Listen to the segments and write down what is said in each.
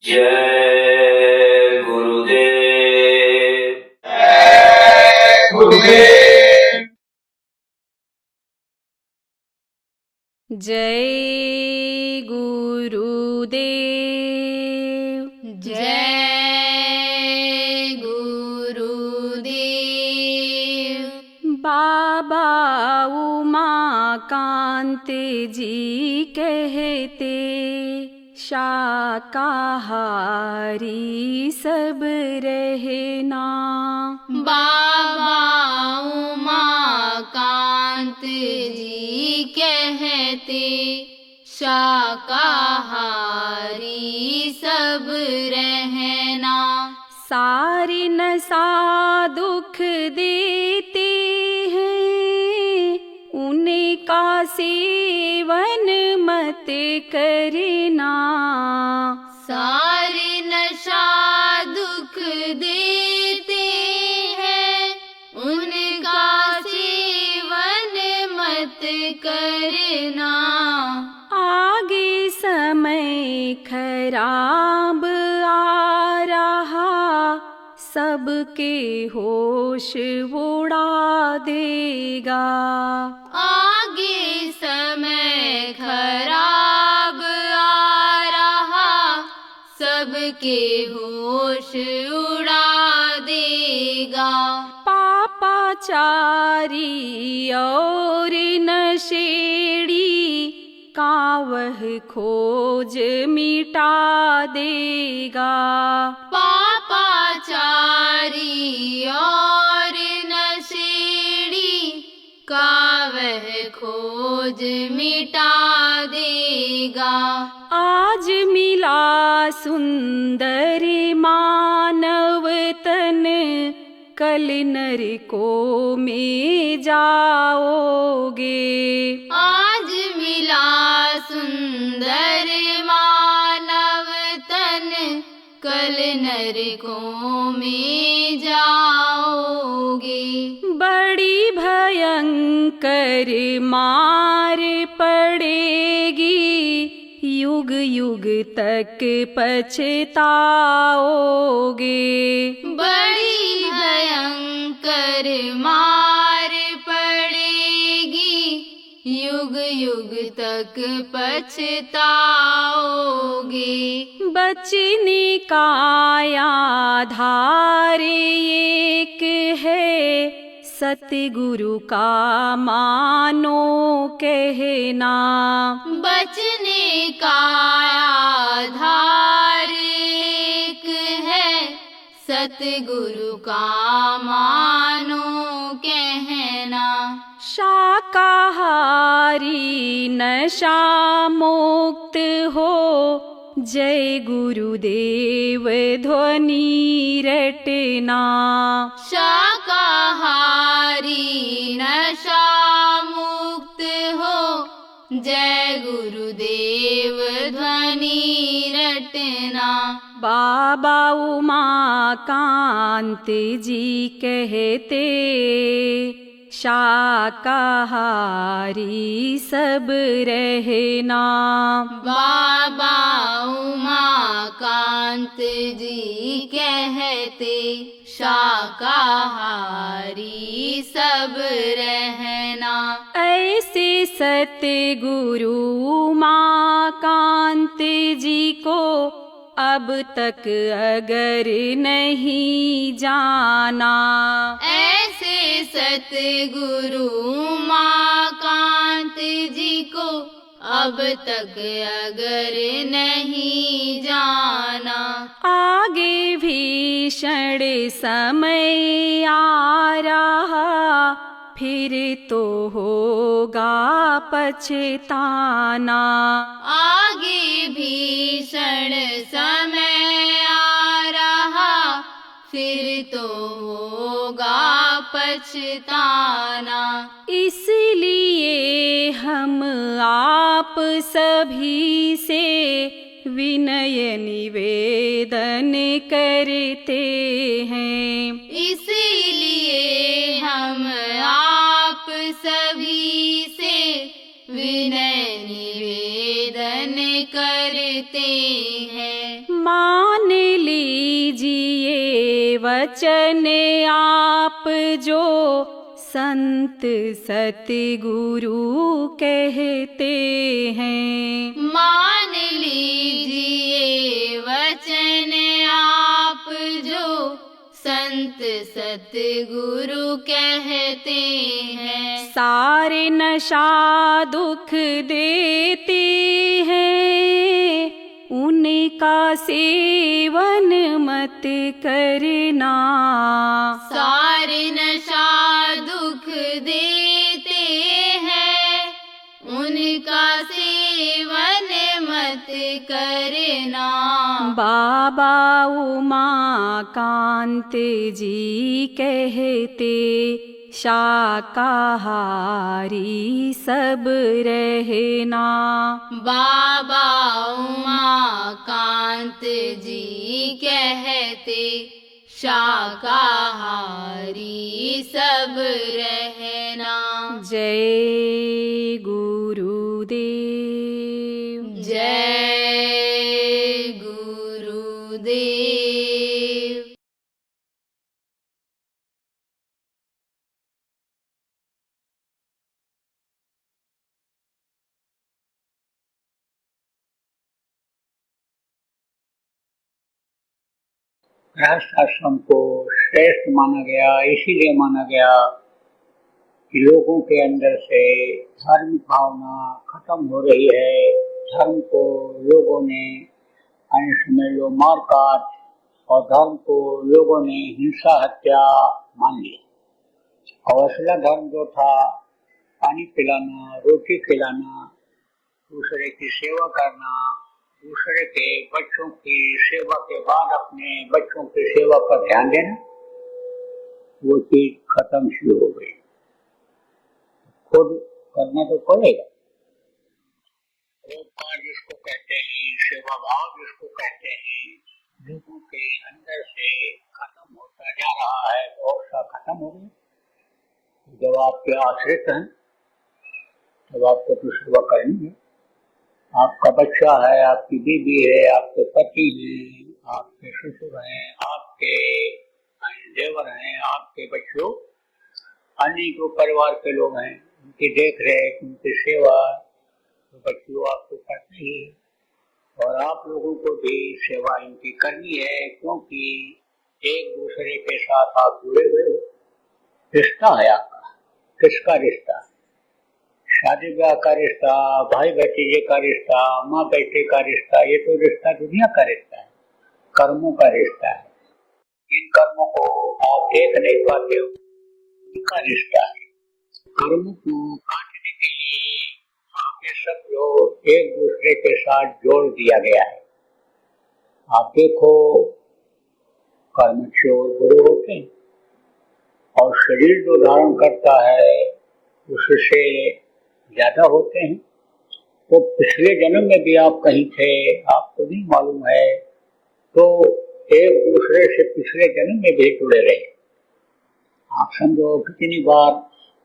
जय गुरुदेव। गुरुदेव। जय गुरुदेव। जय गुरुदेव। बाबा उमाकांत जी कहते शाकाहारी सब रहना। बाबा उमाकांत जी कहते शाकाहारी सब रहना। सारी नशा दुख देते हैं, उनका सेवन मत करना। सारी नशा दुख देते हैं, उनका सेवन मत करना। आगे समय खराब आ रहा, सबके होश उड़ा देगा। आगे समय खराब आ रहा, सबके होश उड़ा देगा। पापाचारी और नशेड़ी का वह खोज मिटा देगा। पापाचारी और नशेड़ी का वह खोज मिटा देगा। आज मिला सुंदर मानव तन, कल नरकों में जाओगे। आज मिला सुंदर मानव तन, कल नरकों में जाओगे। बड़ी भयंकर मार पड़ेगी, युग युग तक पछताओगे। बड़ी भयंकर मार पड़ेगी, युग युग तक पछताओगे। बचने का आधार एक है, सतगुरु का मानो कहना। बचने का आधार एक है, सतगुरु का मानो कहना। शाकाहारी नशा मुक्त हो, जय गुरुदेव ध्वनि रटना। शाकाहारी नशा मुक्त हो, जय गुरुदेव ध्वनि रटना। बाबा उमाकांत जी कहते शाकाहारी सब रहना। बाबा उमाकांत जी कहते शाकाहारी सब रहना। ऐसे सतगुरु उमाकांत जी को अब तक अगर नहीं जाना, ऐसे सतगुरु उमाकांत जी को अब तक अगर नहीं जाना, आगे भीषण समय आ रहा, फिर तो होगा पछताना। आगे भीषण समय आ रहा, फिर तो होगा पछताना। इसलिए हम आप सभी से विनय निवेदन करते हैं। इसीलिए हम आप सभी से करते हैं। मान लीजिए वचन आप जो संत सतगुरु कहते हैं। मान लीजिए वचन आप जो संत सतगुरु कहते हैं। सारे नशा दुख देते हैं, उनका सेवन मत करना। सारे नशा दुख देते हैं, उनका सेवन मत करना। बाबा उमाकांत जी कहते शाकाहारी सब रहना। बाबा उमाकांत जी कहते शाकाहारी सब रहना। जय गुरुदेव। जय गुरुदेव। गृहस्थ आश्रम को श्रेष्ठ माना गया, इसीलिए माना गया कि लोगों के अंदर से धर्म भावना खत्म हो रही है। धर्म को लोगों ने समझ लो मारकाट, और धर्म को लोगों ने हिंसा हत्या मान लिया। और असला धर्म जो था पानी पिलाना, रोटी खिलाना, दूसरे की सेवा करना, दूसरे के बच्चों की सेवा के बाद अपने बच्चों की सेवा पर ध्यान देना, वो चीज खत्म शुरू हो गई। खुद करना तो पड़ेगा। रोजगार जिसको कहते हैं, सेवा भाव जिसको कहते हैं, लोगों के अंदर से खत्म होता जा रहा है। बहुत सा खत्म हो गया। जब आपके आश्रित हैं तब आपको तो सेवा करनी है। आपका बच्चा है, आपकी बीवी है, आपके पति हैं, आपके ससुर हैं, आपके देवर हैं, आपके बच्चों, अन्य जो परिवार के लोग हैं, उनकी देख रेख, उनकी सेवा तो बच्चों आपको करनी है। और आप लोगों को भी सेवा इनकी करनी है, क्योंकि एक दूसरे के साथ आप जुड़े हुए हो। रिश्ता है आपका। किसका रिश्ता? शादी ब्याह का रिश्ता, भाई भतीजे का रिश्ता, माँ बेटे का रिश्ता, ये तो रिश्ता दुनिया का रिश्ता है, कर्मों का रिश्ता है। इन कर्मों को आप देख नहीं पाते हो, इनका रिश्ता है। कर्मों को काटने के लिए आप ये सब लोग एक दूसरे के साथ जोड़ दिया गया है। आप देखो, कर्म चोर बुरे होते हैं, और शरीर जो धारण करता है उससे ज्यादा होते हैं। तो पिछले जन्म में भी आप कहीं थे, आपको नहीं मालूम है, तो एक दूसरे से पिछले जन्म में भी जुड़े रहे। आप समझो कितनी बार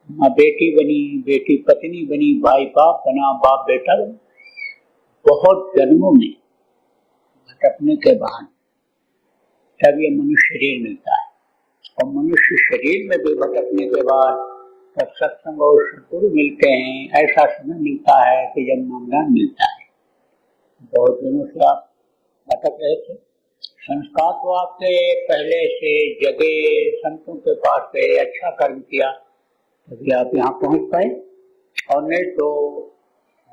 माँ बेटी बनी, बेटी पत्नी बनी, भाई बाप बना, बाप बेटा बना। बहुत जन्मों में भटकने के बाद तब ये मनुष्य शरीर मिलता है। और मनुष्य शरीर में भी भटकने के बाद तब सत्संग और सद्गुरु मिलते हैं। ऐसा समय मिलता है कि जब नामदान मिलता है। बहुत दिनों से आप भटक रहे थे, संस्कार तो आपने पहले से जगे, संतों के पास से अच्छा कर्म किया, तभी आप यहाँ पहुँच पाए। और नहीं तो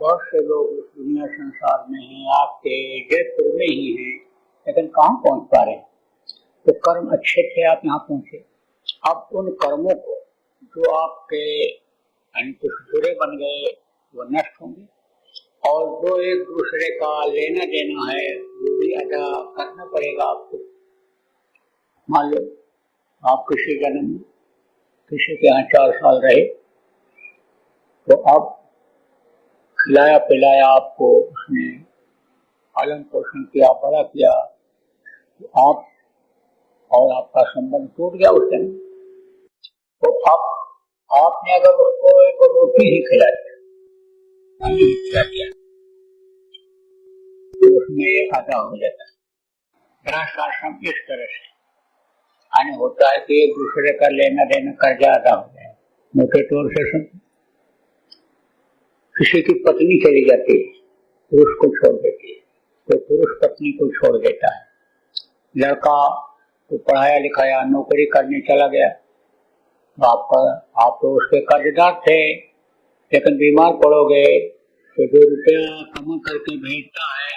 बहुत से लोग इस दुनिया संसार में हैं, आपके जयपुर में ही हैं, लेकिन कहाँ पहुँच पा रहे हैं। तो कर्म अच्छे थे, आप यहाँ पहुँचे। अब उन कर्मों को जो आपके जुड़े बन गए वो नष्ट होंगे, और जो एक दूसरे का लेना देना है वो भी अदा करना पड़ेगा आपको। मान लो आप किसी जन्म में किसी के यहाँ 4 साल रहे, तो अब खिलाया पिलाया आपको, उसने पालन पोषण किया, बड़ा किया, तो आप और आपका संबंध टूट गया उस दिन। तो अब आपने अगर उसको एक रोटी ही खिला दिया तो उसने फायदा हो जाता है। गृहस्थ आश्रम इस तरह से आने होता है कि एक दूसरे का लेना देना कर्जा अदा हो जाए। मोटे तौर से सुन, किसी की पत्नी चली जाती है, पुरुष को छोड़ देती है, तो पुरुष पत्नी को छोड़ देता है। लड़का तो पढ़ाया लिखाया नौकरी करने चला गया, आप तो उसके कर्जदार थे, लेकिन बीमार पड़ोगे तो जो रुपया कमा करके भेजता है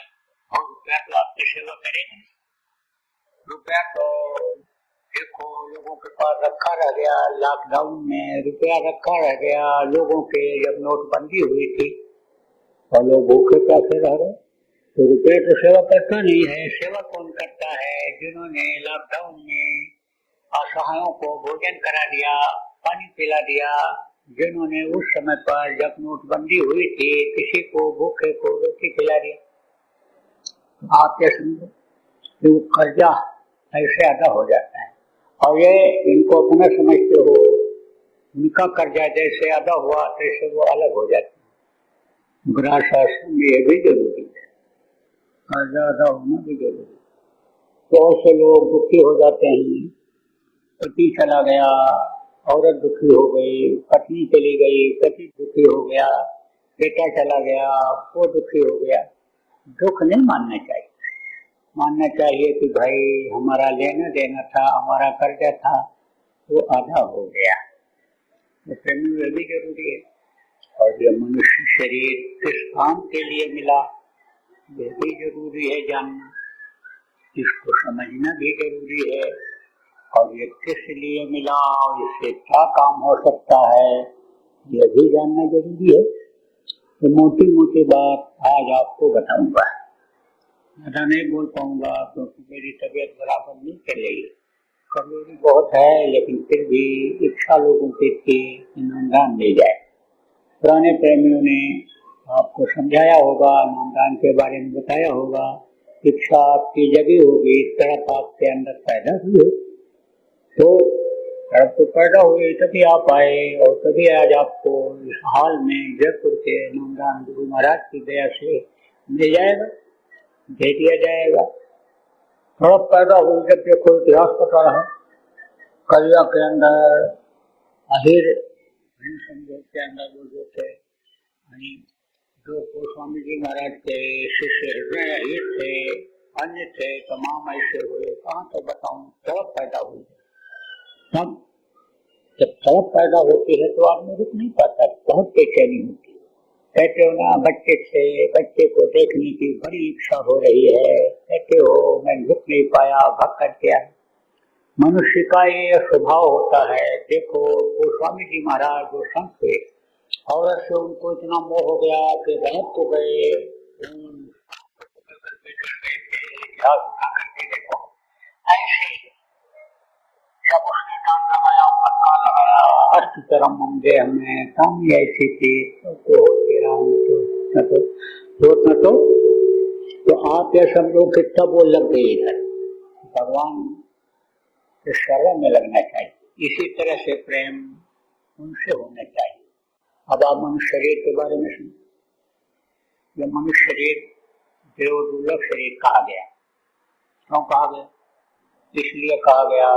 और रुपया तो आपकी सेवा करेगा। रुपया तो देखो लोगों के पास रखा रह गया, लॉकडाउन में रुपया रखा रह गया लोगों के, जब नोटबंदी हुई थी और लोग भूखे प्यासे रह गए, तो रुपया तो सेवा करता नहीं है। सेवा कौन करता है? जिन्होंने लॉकडाउन में असहायों को भोजन करा दिया, पानी पिला दिया, जिन्होंने उस समय पर जब नोटबंदी हुई थी किसी को भूखे को रोटी खिला दिया। आप ये समझो कि वो कर्जा ऐसे अदा हो जाता है। और ये इनको अपना समझते हो, उनका कर्जा जैसे अदा हुआ तैसे वो अलग हो जाते हैं। गृहस्थ आश्रम में ये भी जरूरी है, कर्जा अदा होना भी जरूरी है। बहुत से लोग दुखी हो जाते हैं, पति चला गया, औरत दुखी हो गई, पत्नी चली गई, पति दुखी हो गया, बेटा चला गया, वो दुखी हो गया। दुख नहीं मानना चाहिए, मानना चाहिए कि भाई हमारा लेना देना था, हमारा कर्जा था, वो आधा हो गया। तो प्रेम में भी जरूरी है। और ये मनुष्य शरीर किस काम के लिए मिला ये भी जरूरी है जानना, इसको समझना भी जरूरी है। और ये किस लिए मिला और इससे क्या काम हो सकता है ये भी जानना जरूरी है। तो मोटी मोटी बात आज आपको बताऊंगा, ज्यादा नहीं बोल पाऊंगा क्योंकि मेरी तबीयत बराबर नहीं चलेगी, कमजोरी बहुत है, लेकिन फिर भी इच्छा लोगों की थी नामदान मिल जाए। पुराने प्रेमियों ने आपको समझाया होगा, नामदान के बारे में बताया होगा। इच्छा आपकी जगी होगी, तड़प आपके अंदर पैदा हुई हो, तो तड़प तो पैदा हुई तभी आप आए और तभी आज आपको इस हाल में जयपुर के नामदान गुरु महाराज की दया से मिल जाएगा, दे दिया जाएगा। तड़प पैदा हुई जब देखो इतिहास पता है, कलिया के अंदर अहिर के अंदर जो थे, जो गोस्वामी जी महाराज के शिष्य हृदय अहिर थे, अन्य थे, तमाम ऐसे हुए। कहाँ तो बताऊं, तड़प पैदा हुई। तब जब तड़प पैदा होती है तो आदमी रुक नहीं पाता, बहुत बेचैनी होती है। कहते हो ना, बच्चे को देखने की बड़ी इच्छा हो रही है, कहते हो मैं रुक नहीं पाया, भग कर गया। मनुष्य का ये स्वभाव होता है। देखो गोस्वामी जी महाराज जो संत थे, औरत से उनको इतना मोह हो गया कि गलत तो गए, ऐसे जब उसने काम लगाया, पक्का लगाया, अष्ट तरम मंगे हमें काम ऐसी थी तो आप ये समझो कितना वो लग गई है। भगवान के शरण में लगना चाहिए। इसी तरह से प्रेम उनसे होना चाहिए। अब आप मनुष्य शरीर के बारे में सुनो। यह मनुष्य शरीर देव दुर्लभ शरीर कहा गया। क्यों कहा गया? इसलिए कहा गया,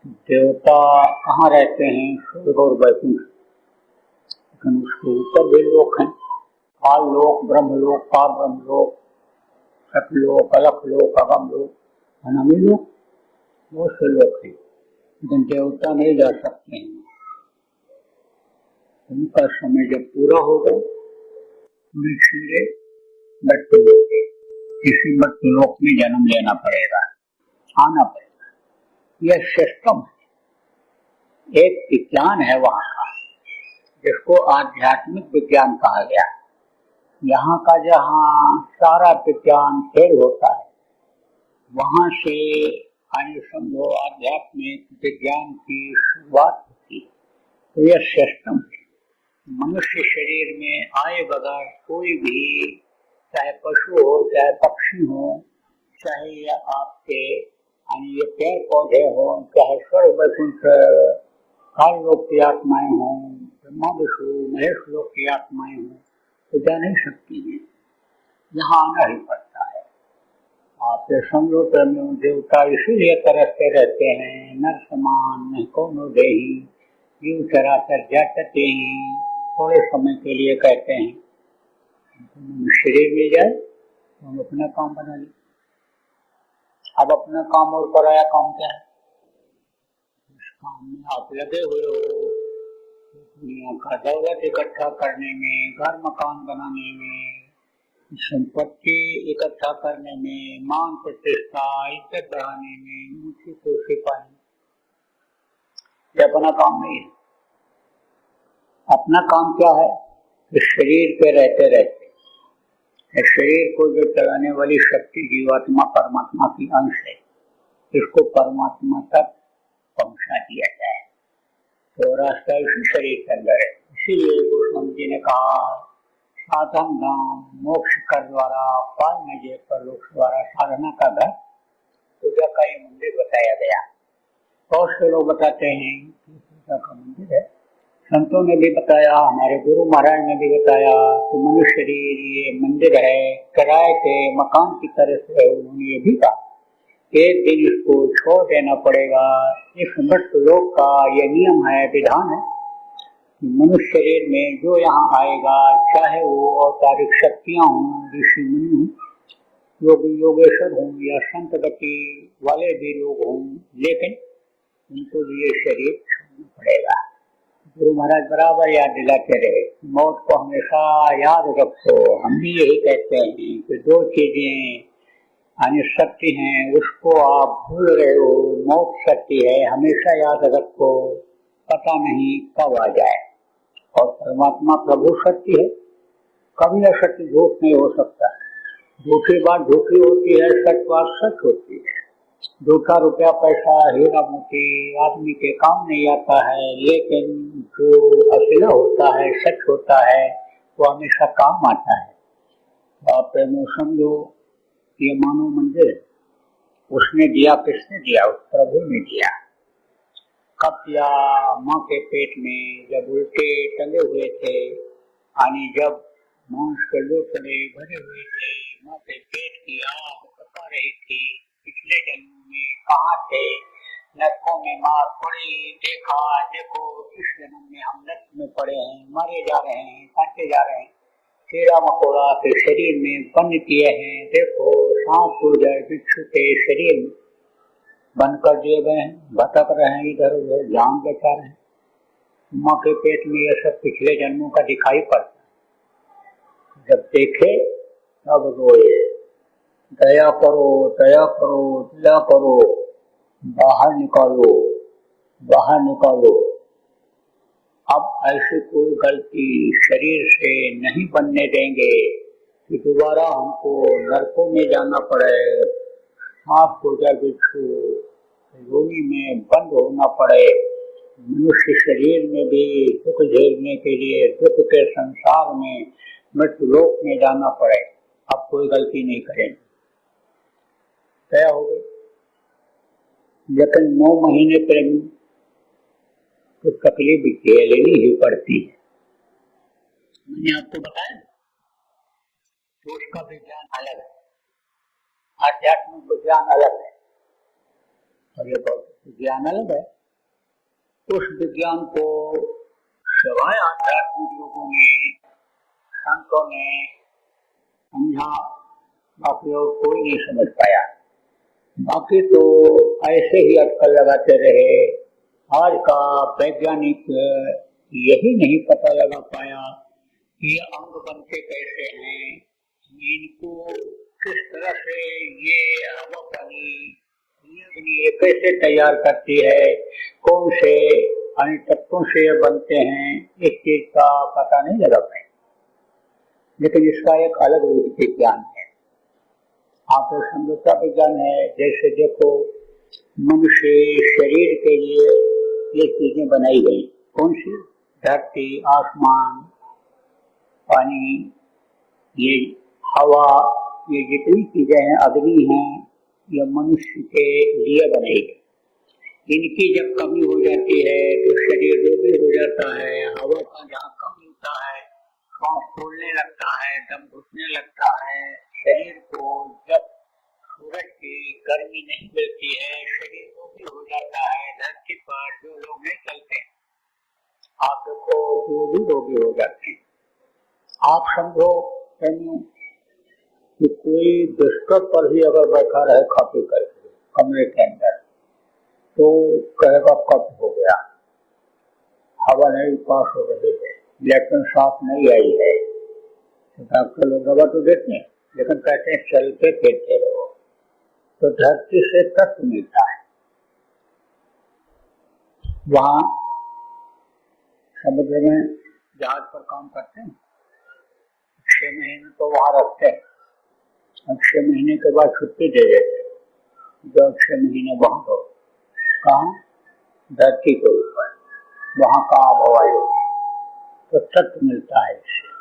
देवता कहाँ रहते हैं? स्वर्ग और वैकुंठ, लेकिन उसके ऊपर भी लोक हैं, काल लोक, ब्रह्म लोक, पार ब्रह्म लोक, सतलोक, अलख लोक, अगम लोक, अनामी लोक, बहुत से लोग हैं, लेकिन देवता नहीं जा सकते हैं। उनका समय जब पूरा होगा सीधे मृत्यु लोक, किसी मृत्यु लोक में जन्म लेना पड़ेगा, आना पड़ेगा। यह सिस्टम है, एक विज्ञान है वहाँ का, जिसको आध्यात्मिक विज्ञान कहा गया। यहाँ का जहाँ सारा विज्ञान खेल होता है, वहाँ से समझो आध्यात्मिक विज्ञान की शुरुआत होती है। तो यह सिस्टम है। मनुष्य शरीर में आए बगैर कोई भी, चाहे पशु हो, चाहे पक्षी हो, चाहे ये आपके ये पेड़ पौधे हो, चाहे स्वर्ग वैकुंठ काल लोक की आत्माएं हो, ब्रह्मा विष्णु महेश लोक की आत्माएं हो, तो जा नहीं सकती हैं। यहाँ आना ही पड़ता है। आपके समझो प्रेमियों देवता इसीलिए तरसते रहते हैं, नर समान न कोनो देही जीव चराचर जाते ही। थोड़े समय के लिए कहते हैं शरीर मिल जाए तो हम अपना काम बना लें। अब अपना काम और पराया काम क्या है? इस काम में आप लगे हुए हो दुनिया का दौलत इकट्ठा करने में, घर मकान बनाने में, संपत्ति इकट्ठा करने में, मान प्रतिष्ठा इज्जत बढ़ाने में, ऊंची कुर्सी पाने। ये अपना काम नहीं है। अपना काम क्या है? इस शरीर पे रहते रहते इस शरीर को जो चलाने वाली शक्ति जीवात्मा परमात्मा की अंश है, इसको परमात्मा तक पहुंचा दिया जाए तो रास्ता इसी शरीर के अंदर है। इसीलिए गोस्वामी जी ने कहा साधन धाम मोक्ष कर द्वारा पाल न जे पर लोक द्वारा साधना का घर पूजा का ये मंदिर बताया गया। बहुत से लोग बताते हैं कि पूजा का मंदिर है। संतों ने भी बताया, हमारे गुरु महाराज ने भी बताया कि मनुष्य शरीर ये मंदिर है, किराए के मकान की तरह से। उन्होंने ये भी कहा एक दिन इसको छोड़ देना पड़ेगा। इस मृत लोक का ये नियम है, विधान है। मनुष्य शरीर में जो यहाँ आएगा, चाहे वो औतारिक शक्तियां हों, ऋषि मुनि हों, योगी योगेश्वर हों या संत गति वाले भी लोग हों, लेकिन उनको भी ये शरीर छोड़ना पड़ेगा। गुरु महाराज बराबर याद दिलाते रहे, मौत को हमेशा याद रखो। हम भी यही कहते हैं कि दो चीजें अनिश्चित हैं, उसको आप भूल रहे हो। मौत सत्य है, हमेशा याद रखो, पता नहीं कब आ जाए। और परमात्मा प्रभु सत्य है, कभी असत्य झूठ नहीं हो सकता। झूठी बात झूठी होती है, सत्य बात सच होती है। झूठा रुपया पैसा हीरा मोती आदमी के काम नहीं आता है, लेकिन जो असली होता है, सच होता है, वो हमेशा काम आता है। आप समझो ये मानव मंदिर उसने दिया, किसने दिया? उस प्रभु ने दिया। कब दिया? माँ के पेट में जब उल्टे टंगे हुए थे, यानी जब मांस के लोथड़े भरे हुए थे, माँ के पेट की आग पका रही थी। पिछले जन्म में कहाँ थे? नरकों में मार पड़ी। देखा देखो इस जन्म में हम नरक में पड़े हैं, मारे जा रहे हैं, काटे जा रहे हैं, कीड़ा मकोड़ा के शरीर में बंद किए हैं। देखो सांप गुर्जर बिच्छू के शरीर में बंद कर दिए गए हैं, भटक रहे हैं, इधर उधर जान बचा रहे हैं। माँ के पेट में यह सब पिछले जन्मों का दिखाई पड़ता है। जब देखे तब रोए, दया करो दया करो दया करो, बाहर निकालो बाहर निकालो। अब ऐसी कोई गलती शरीर से नहीं बनने देंगे कि दोबारा हमको नरकों में जाना पड़े, सांप गुर्जर बिच्छू योनि में बंद होना पड़े, मनुष्य शरीर में भी दुख झेलने के लिए दुख के संसार में मृत्यु लोक में जाना पड़े। अब कोई गलती नहीं करेंगे, तय हो गई। लेकिन 9 महीने प्रेमी तो तकलीफ झेलनी ही पड़ती है। मैंने आपको बताया तो उसका विज्ञान अलग है, आध्यात्मिक विज्ञान अलग है और ये विज्ञान अलग है। उस विज्ञान को सिवाय आध्यात्मिक लोगों ने, संतों ने समझा, बाकी और कोई नहीं समझ पाया। बाकी तो ऐसे ही अटकल लगाते रहे। आज का वैज्ञानिक यही नहीं पता लगा पाया कि ये अंग बनते कैसे हैं, इनको किस तरह से ये हवा पानी ये कैसे तैयार करती है, कौन से अन्य तत्वों से ये बनते हैं, इस चीज का पता नहीं लगा पाए। लेकिन इसका एक अलग विज्ञान है, आप समझौता विज्ञान है। जैसे देखो मनुष्य शरीर के लिए ये चीजें बनाई गई, कौन सी? धरती, आसमान, पानी, ये हवा, ये जितनी चीजें हैं, अग्नि हैं, ये मनुष्य के लिए बनाई गई। इनकी जब कमी हो जाती है तो शरीर रोगी हो जाता है। हवा का जहाँ कम मिलता है, सांस फूलने लगता है, दम घुटने लगता है। शरीर को जब सूरज की गर्मी नहीं मिलती है, शरीर रोगी हो जाता है। धरती पर जो लोग नहीं चलते, आप देखो वो भी रोगी हो जाते हैं। आप समझो कि कोई बिस्तर पर ही अगर बैठा रहे खा पी करके कमरे के अंदर, तो कहेगा कब हो गया, हवा नहीं पास हो रही है, लेकिन साफ नहीं आई है। तो डॉक्टर लोग दवा तो देते हैं, लेकिन कहते हैं चलते फिरते रहो। तो धरती से तत्व मिलता है। वहाँ समुद्र में जहाज पर काम करते हैं, 6 महीने तो वहाँ रखते हैं, और 6 महीने के बाद छुट्टी दे देते हैं। जब 6 महीने वहाँ हो, कहाँ? धरती के ऊपर, वहाँ का आबहवा तो तत्व मिलता है इससे।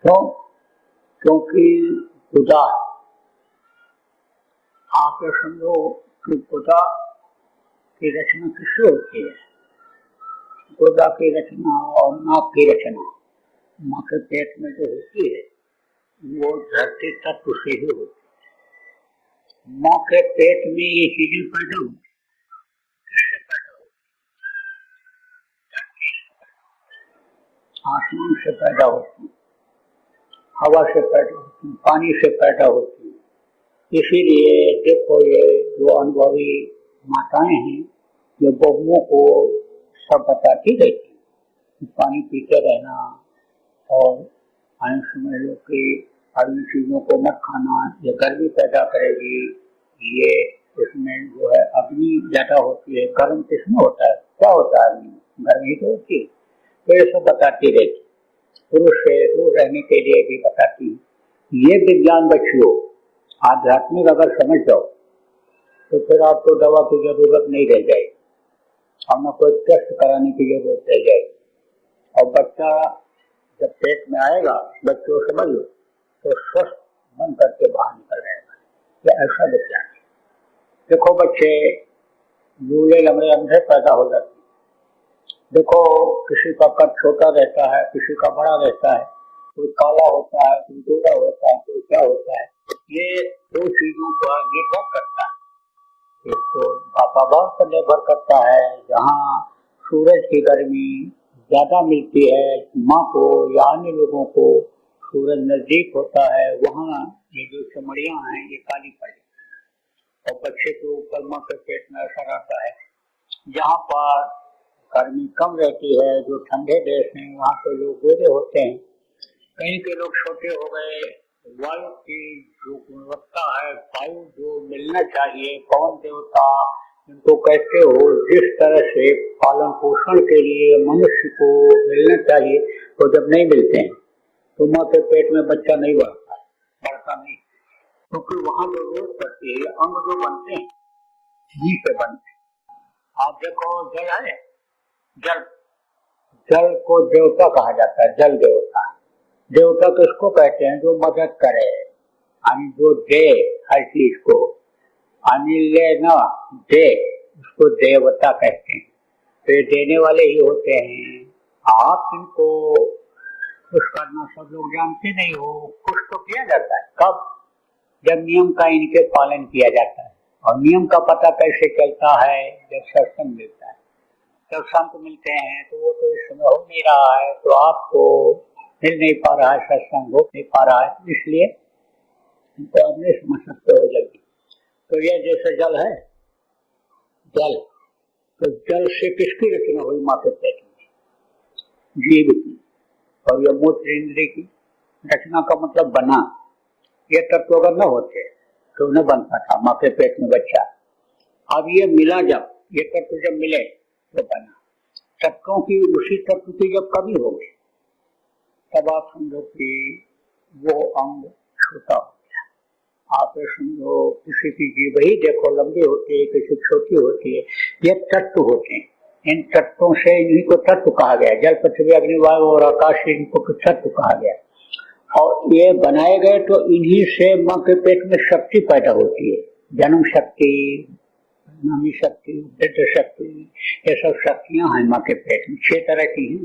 तो क्योंकि खुदा, आप समझो कि खुदा की रचना किससे होती है? खुदा की रचना और नाक की रचना माँ के पेट में जो होती है, वो धरती तत्व से ही होती है। माँ के पेट में ये चीजें पैदा होती है। किससे पैदा होती है? आसमान से पैदा होती है, हवा से पैदा होती है, पानी से पैदा होती है। इसीलिए देखो, ये जो अनुभवी माताएं हैं, ये बहुओं को सब बताती रहती है, पानी पीते रहना, और आयुष में लोग की इन चीजों को मत खाना, ये गर्मी पैदा करेगी। ये इसमें जो है अग्नि ज्यादा होती है। गर्म किसमें होता है? क्या होता है? अग्नि, गर्मी तो होती है। तो ये सब बताती रहती, पुरुष से दूर रहने के लिए भी बताती है। ये विज्ञान बच्चियों आध्यात्मिक अगर समझ जाओ, तो फिर आपको दवा की जरूरत नहीं रह जाएगी, और न कोई टेस्ट कराने की जरूरत रह जाएगी। और बच्चा जब पेट में आएगा, बच्चों समझ लो, तो स्वस्थ बन करके बाहर निकल जाएगा। ये ऐसा विज्ञान है। देखो बच्चे लूले लंगड़े अंधे पैदा हो जाते हैं। देखो किसी का कद छोटा रहता है, किसी का बड़ा रहता है, कोई काला होता है, कोई गोरा होता है, कोई क्या होता है। ये दो चीजों पर निर्भर करता है। एक तो वातावरण पर निर्भर करता है, जहाँ सूरज की गर्मी ज्यादा मिलती है माँ को या अन्य लोगों को, सूरज नजदीक होता है, वहाँ ये जो चमड़ियाँ हैं ये काली पड़ जाती है। और बच्चे के ऊपर माँ के पेट में असर आता है। जहाँ पर गर्मी कम रहती है, जो ठंडे देश हैं, वहाँ के लोग गोरे होते हैं। कहीं के लोग छोटे हो गए। वायु की जो गुणवत्ता है, वायु जो मिलना चाहिए, पवन देवता इनको कहते हो, जिस तरह से पालन पोषण के लिए मनुष्य को मिलना चाहिए, तो जब नहीं मिलते हैं तो माँ के पेट में बच्चा नहीं बढ़ता नहीं, क्योंकि वहाँ जो रोज करती है, अंग जो बनते हैं जी से बनते हैं। आप देखो जल है, जल को देवता कहा जाता है, जल देवता। देवता किसको कहते हैं? जो मदद करे, यानी जो दे हर चीज को, अनिल न दे, उसको देवता कहते हैं। तो ये देने वाले ही होते हैं। आप इनको खुश करना सब लोग जानते नहीं हो। खुश तो किया जाता है कब? जब नियम का इनके पालन किया जाता है। और नियम का पता कैसे चलता है? जब सत्संग मिलता है। जब संत मिलते हैं तो वो तो इस समय हो नहीं रहा है, तो आपको मिल नहीं पा रहा है, सत्संग हो नहीं पा रहा है, इसलिए इनको आप नहीं समझ सकते हो जल्दी। तो ये जैसे जल है, जल, तो जल से किसकी रचना हुई? माँ के पेट में, जीव की। और ये मूत्र इंद्रिय की रचना का मतलब बना। ये तत्व अगर न होते तो न बनता था माँ के पेट में बच्चा। अब ये मिला, जब ये तत्व जब मिले तो बना। तत्वों की, उसी तत्व की जब कमी हो गई, तब आप समझो कि वो अंग छोटा हो गया। आप समझो किसी की जीभ ही देखो लंबी होती है, किसी छोटी होती है। ये तत्व होते हैं। इन तत्वों से इन्हीं को तत्व कहा गया। जल, पृथ्वी, अग्नि, वायु और आकाश, इनको तत्व कहा गया। और ये बनाए गए तो इन्हीं से माँ के पेट में शक्ति पैदा होती है। जन्म शक्ति, नामी शक्ति, वृद्ध शक्ति, ये सब शक्तियां हैं माँ के पेट में। 6 तरह की हैं।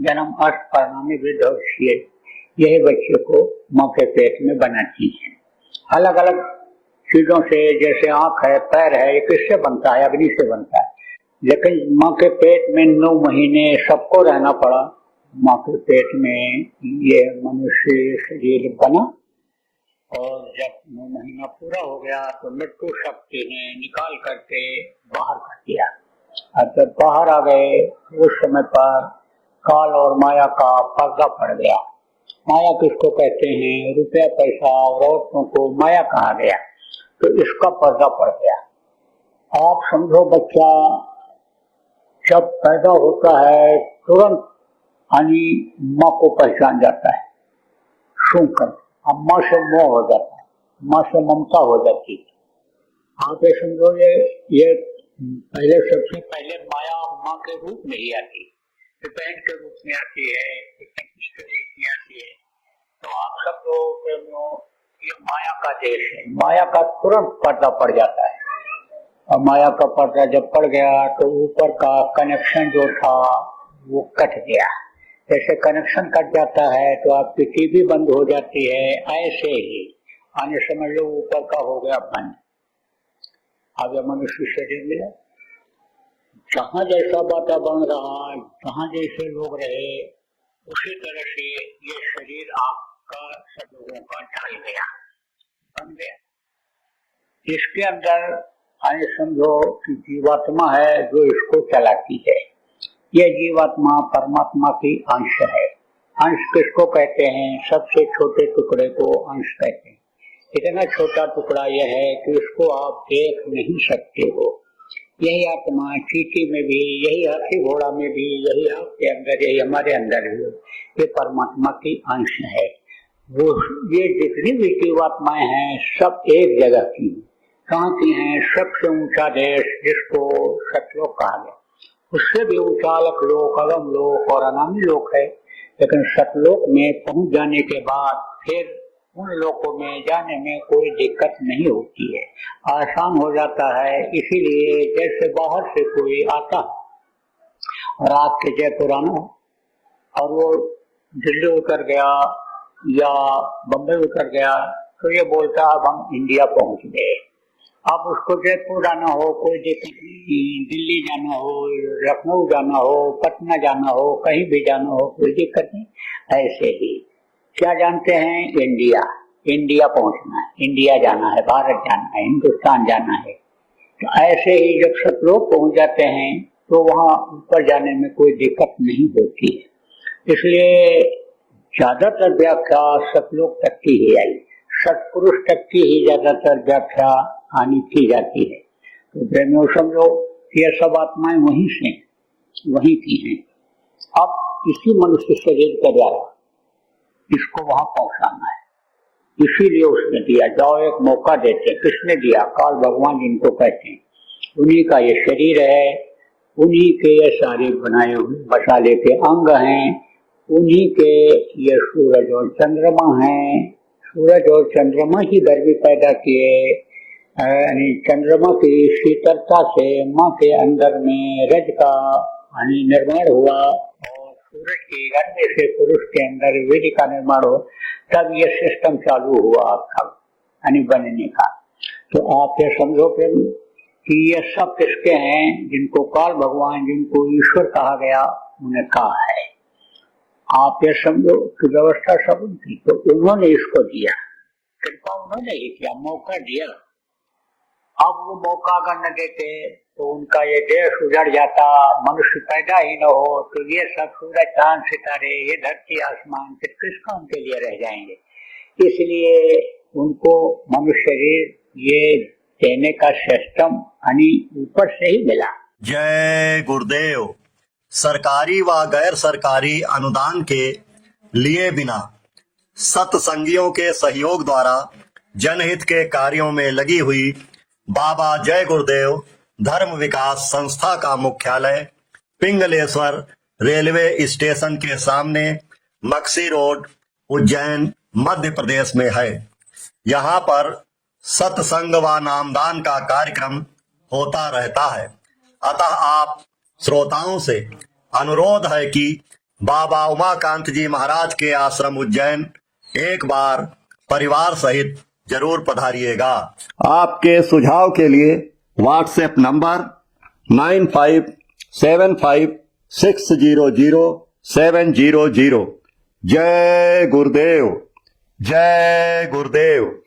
जन्म, अर्थ, परिणामी, वृद्ध और क्षीण, यही बच्चे को माँ के पेट में बनाती है। अलग अलग चीजों से, जैसे आंख है, पैर है, ये किससे बनता है? अग्नि से बनता है। लेकिन माँ के पेट में 9 महीने सबको रहना पड़ा। माँ के पेट में ये मनुष्य शरीर बना और जब 9 महीना पूरा हो गया तो मृत्यु शक्ति ने निकाल करके बाहर कर दिया। अब जब बाहर आ गए उस समय पर काल और माया का पर्दा पड़ गया। माया किसको कहते हैं? रुपया पैसा और औरतों को माया कहा गया, तो इसका पर्दा पड़ गया। आप समझो, बच्चा जब पैदा होता है तुरंत यानी माँ को पहचान जाता है, सुनकर। अब माँ से मोह हो जाता है, माँ से ममता हो जाती है। आप ये समझो, ये पहले, सबसे पहले माया माँ के रूप में ही आती है, बहन के रूप में आती है, पत्नी के रूप में आती है। तो आप सब लोग, ये माया का देश है। माया का तुरंत पर्दा पड़ जाता है, और माया का पर्दा जब पड़ गया तो ऊपर का कनेक्शन जो था वो कट गया। जैसे कनेक्शन कट जाता है तो आपकी टीवी बंद हो जाती है, ऐसे ही आने समझ लो ऊपर का हो गया बंद। अब यह मनुष्य शरीर मिला, जहाँ जैसा वातावरण रहा, जहाँ जैसे लोग रहे, उसी तरह से ये शरीर आपका सब लोगों का ढल गया, बन गया। इसके अंदर आइए समझो कि जीवात्मा है जो इसको चलाती है। यह जीवात्मा परमात्मा की अंश है। अंश किसको कहते हैं? सबसे छोटे टुकड़े को अंश कहते हैं। इतना छोटा टुकड़ा यह है कि उसको आप देख नहीं सकते हो। यही आत्मा चींटी में भी, यही हाथी घोड़ा में भी, यही आपके अंदर, यही हमारे अंदर भी, ये परमात्मा की अंश है। वो ये जितनी भी जीवात्माएं हैं सब एक जगह की। कहाँ की हैं? सबसे ऊंचा देश जिसको सतलोक कहा गया, उससे भी ऊंचा अलकलोक, अगम लोक और अनामी लोक है। लेकिन सतलोक में पहुंच जाने के बाद फिर उन लोकों में जाने में कोई दिक्कत नहीं होती है, आसान हो जाता है। इसीलिए जैसे बाहर से कोई आता रात के जयपुर आना और वो दिल्ली उतर गया या बम्बई उतर गया तो ये बोलता अब हम इंडिया पहुंच गए। अब उसको जयपुर आना हो कोई दिक्कत नहीं, दिल्ली जाना हो, लखनऊ जाना हो, पटना जाना हो, कहीं भी जाना हो कोई दिक्कत नहीं। ऐसे ही क्या जानते हैं? इंडिया, इंडिया पहुंचना है, इंडिया जाना है, भारत जाना है, हिंदुस्तान जाना है। तो ऐसे ही जब सतलोक पहुंच जाते हैं तो वहां ऊपर जाने में कोई दिक्कत नहीं होती है। इसलिए ज्यादातर व्याख्या सतलोक तक की ही आई, सतपुरुष तक की ही ज्यादातर व्याख्या आनी की जाती है। तो प्रेमियों समझो ये सब आत्माएं वहीं से, वहीं की हैं। अब इसी मनुष्य शरीर के द्वारा इसको वहां पहुंचाना है, इसीलिए उसने दिया। जाओ एक मौका देते। किसने दिया? काल भगवान जिनको कहते हैं, उन्हीं का ये शरीर है, उन्हीं के ये सारे बनाए हुए मसाले के अंग हैं, उन्हीं के ये सूरज और चंद्रमा हैं। सूरज और चंद्रमा ही गर्मी पैदा किए, यानी चंद्रमा की शीतलता से माँ के अंदर में रज का यानी निर्माण हुआ और सूरज की गर्मी से पुरुष के अंदर वीर्य का निर्माण हो, तब ये सिस्टम चालू हुआ आपका यानी बनने का। तो आप ये समझो कि ये सब किसके हैं? जिनको काल भगवान, जिनको ईश्वर कहा गया, उन्हें कहा है। आप ये समझो कि व्यवस्था सब उनकी, तो उन्होंने इसको दिया, कृपा उन्होंने ही किया, मौका दिया। अब वो मौका अगर न देते तो उनका ये देश उजड़ जाता, मनुष्य पैदा ही न हो, तो ये सब सूरज चांद सितारे, ये धरती आसमान फिर किस काम के लिए रह जाएंगे। इसलिए उनको मनुष्य शरीर ये देने का सिस्टम यानी ऊपर से ही मिला। जय गुरुदेव। सरकारी व गैर सरकारी अनुदान के लिए बिना सत्संगियों के सहयोग द्वारा जनहित के कार्यों में लगी हुई बाबा जय गुरुदेव धर्म विकास संस्था का मुख्यालय पिंगलेश्वर रेलवे स्टेशन के सामने मक्सी रोड, उज्जैन, मध्य प्रदेश में है। यहाँ पर सत्संग व नामदान का कार्यक्रम होता रहता है। अतः आप श्रोताओं से अनुरोध है कि बाबा उमाकांत जी महाराज के आश्रम उज्जैन एक बार परिवार सहित जरूर पधारिएगा। आपके सुझाव के लिए व्हाट्सएप नंबर 9575600700। जय गुरुदेव, जय गुरुदेव।